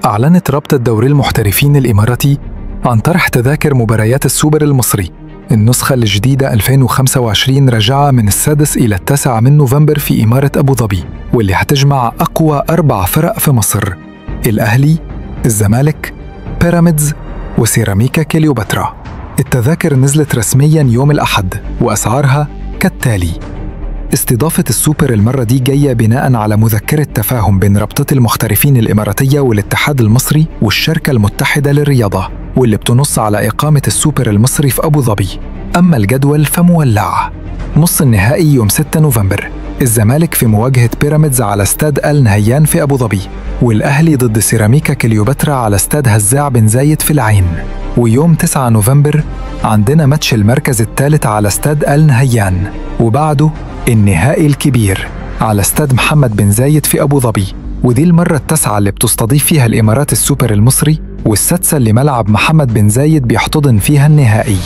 أعلنت رابطة دوري المحترفين الإماراتي عن طرح تذاكر مباريات السوبر المصري. النسخة الجديدة 2025 رجعة من 6 إلى 9 نوفمبر في إمارة أبو ظبي، واللي هتجمع أقوى 4 فرق في مصر: الأهلي، الزمالك، بيراميدز، وسيراميكا كليوباترا. التذاكر نزلت رسمياً يوم الأحد، وأسعارها كالتالي: استضافة السوبر المرة دي جاية بناء على مذكرة تفاهم بين رابطة المحترفين الإماراتية والاتحاد المصري والشركة المتحدة للرياضة، واللي بتنص على إقامة السوبر المصري في أبو ظبي. أما الجدول فمولع. نص النهائي يوم 6 نوفمبر، الزمالك في مواجهة بيراميدز على استاد آل نهيان في أبو ظبي، والأهلي ضد سيراميكا كليوباترا على استاد هزاع بن زايد في العين. ويوم 9 نوفمبر عندنا ماتش المركز الثالث على استاد آل نهيان، وبعده النهائي الكبير على استاد محمد بن زايد في أبو ظبي، ودي المرة التاسعة اللي بتستضيف فيها الإمارات السوبر المصري، والسادسة اللي ملعب محمد بن زايد بيحتضن فيها النهائي.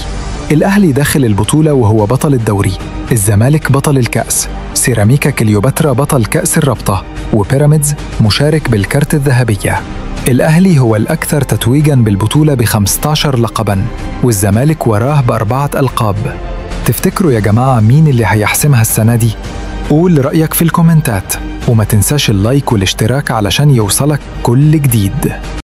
الأهلي داخل البطولة وهو بطل الدوري، الزمالك بطل الكأس، سيراميكا كليوباترا بطل كأس الرابطة، وبيراميدز مشارك بالكرت الذهبية. الأهلي هو الأكثر تتويجاً بالبطولة ب15 لقباً، والزمالك وراه ب4 ألقاب. تفتكروا يا جماعة مين اللي هيحسمها السنة دي؟ قول رأيك في الكومنتات، وما تنساش اللايك والاشتراك علشان يوصلك كل جديد.